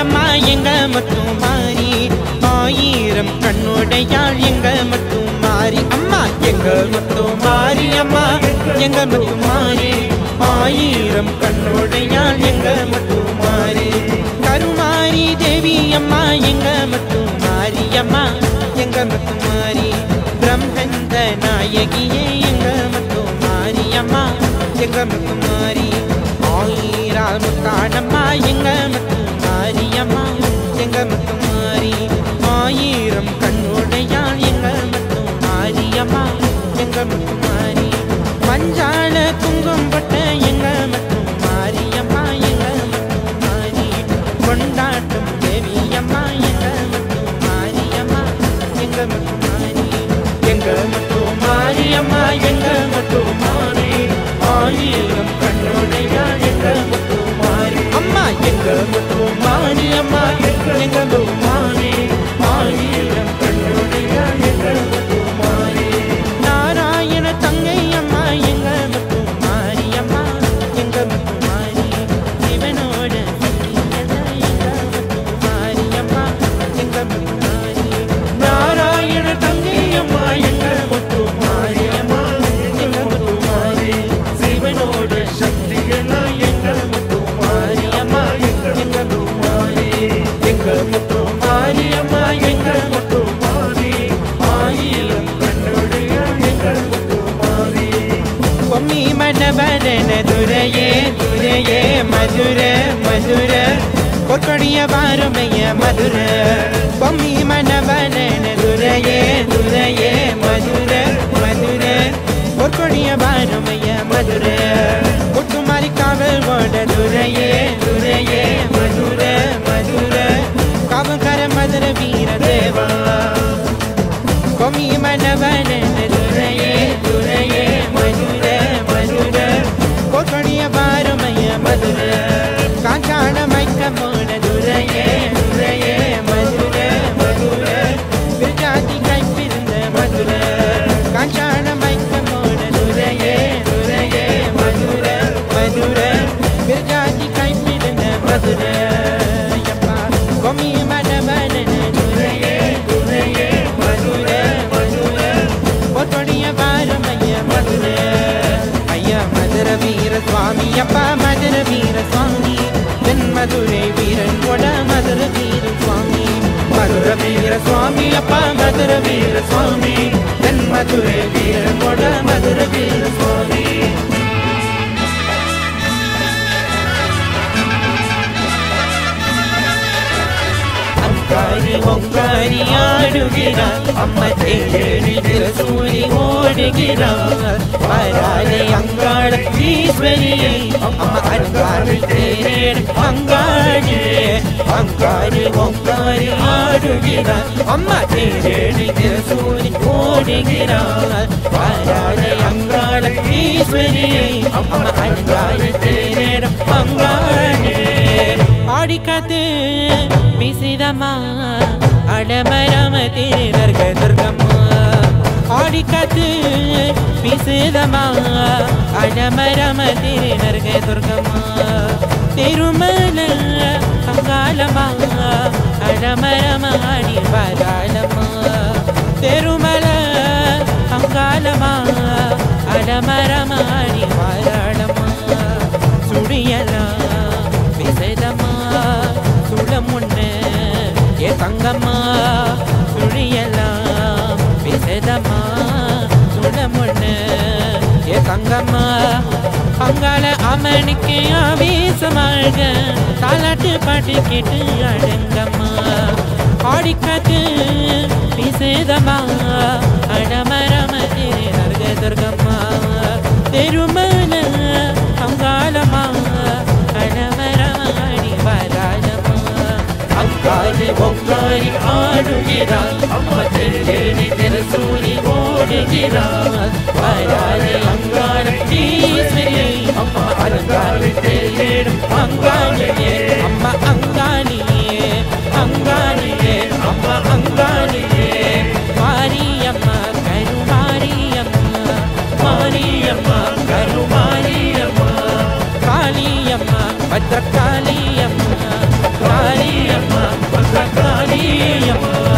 அம்மா எங்க மட்டும் மாறி ஆயிரம் கண்ணுடையாள் எங்க மட்டும் மாறி அம்மா எங்க மட்டும் மாறி அம்மா எங்க மட்டும் மாறி ஆயிரம் கண்ணுடையாள் எங்க மட்டும் மாறி கருமாரி தேவி அம்மா எங்க மட்டும் மாறி அம்மா எங்க மட்டும் மாறி பிரம்மந்த நாயகியே எங்க மட்டும் மாறி அம்மா எங்க மட்டும் மாறி ஆயிரம் காணம்மா எங்க மட்டும் மாறி அம்மா எங்க மட்டும் மாறி ஆயிரம் கண்ணுடையாள் எங்க மட்டும் மாறி அம்மா எங்க மட்டும் மாறி மஞ்சால குங்கும் பட்ட எங்க மட்டும் மாறி அம்மா எங்க மட்டும் மாறி கொண்டாட்டம் தேவி அம்மா எங்க மட்டும் மாறி அம்மா எங்க மட்டும் மாறி எங்க மட்டும் மாறி அம்மா எங்க மட்டும் மாறி ஆயிரம் கண்ணுடையாள் எங்க மட்டும் மாறி அம்மா எங்க மட்டும் மாறி அம்மா எங்க மட்டும் மாறி ஆயிரம் கண்ணுடையாள் எங்க மட்டும் மாறி நாராயண தங்கை அம்மா எங்க மட்டும் மாறி அம்மா எங்க மட்டும் மாறி சிவனோட எங்க மட்டும் மாறி அம்மா எங்க மட்டும் மாறி நாராயண தங்கை அம்மா எங்க மட்டும் மாறி அம்மா எங்க மட்டும் மாறி சிவனோட சக்தியெல்லாம் எங்க மட்டும் மாறி அம்மா எங்க மட்டும் மாறி எங்க மட்டும் மாறி அம்மா எங்க மட்டும் மாறி ஆயிரம் கண்ணுடையாள் எங்க மட்டும் மாறி பொம்மி மணவதன துரையே துரையே மதுர மதுர பொற்கொடிய பாருமைய மதுர பொம்மி மணவதன துரையே துரையே மதுர மதுர பொற்கொடிய பாருமைய மதுர முத்துமாரி காவல் ஓட துரையே துரையே மதுர மதுர காவல்கார மதுர வீர தேவா பொம்மி மணவதன துரையே துரையே மதுர மதுர பொற்கொடிய பாருமைய மதுர காஞ்சான மைக்கமோட துரையே துரையே மதுர மதுர விருஜாதி கைப்பிருந்த மதுர காஞ்சான மைக்கமோட துரையே துரையே மதுர மதுர விருஜாதி கைப்பிருந்த மதுர யப்பா பொம்மி மணவதன துரையே துரையே மதுர மதுர பொற்கொடிய பாருமைய மதுர ஐயா மதுர வீர சுவாமி அப்பா மதுர வீர சுவாமி தென் மதுரை வீரன் கொட மதுர வீர சுவாமி மதுர வீர சுவாமி அப்பா மதுர வீர சுவாமி தென் மதுரை வீரன் கொட மதுர வீர சுவாமி அங்காரி ஒங்காரி ஆடுகிறார் அம்மா தேடி சூரி ஓடுகிறார் வராலே அங்காள ஈஸ்வரியை அம்மா அங்காரி தேரேடு அங்காளியே அங்காரி ஒங்காரி ஆடுகிறார் அம்மா தேடி சூரி ஓடுகிறார் வராலே அங்காள ஈஸ்வரியை அம்மா அங்காரி தேரேடு அங்காளியே ஆடிக்காத்து பிசிதம்மா அடமரம தேர்க துர்கம்மா ஆடிக்காத்து பிசிதம்மா அடமரம தேர்க துர்கம்மா திருமல அங்காளம்மா அடமரம ஆடி வராளம்மா திருமல அங்காளம்மா அடமரம ஆடி வராளம்மா சுடியலாம் பிசிதம்மா சுடம் ஒண்ணு ஏ தங்கம்மா சுழியெல்லாம் பிசதம்மா சுடம் ஒண்ணு ஏ தங்கம்மா அங்கால அம்மனுக்கு ஆவேசமாக தாலாட்டு பாட்டு கேட்டு அடங்கம்மா ஆடிக்காத்து பிசதம்மா அடமரம தேர்க துர்கம்மா திருமல அங்காளம்மா அடமரம ஆடி வராளம்மா அங்காரி ஒங்காரி ஆடுகிறார் அம்மா தேடி சூரி ஓடுகிறார் வராலே அங்காள ஈஸ்வரியை அம்மா அங்காளி தேடும் அங்காளியே அம்மா அங்காளியே அங்காளியே அம்மா அங்காளியே மாரியம்மா கருமாரியம்மா மாரியம்மா கருமாரியம்மா காளியம்மா பத்ரகாளியம்மா காளியம்மா பாக்கியமா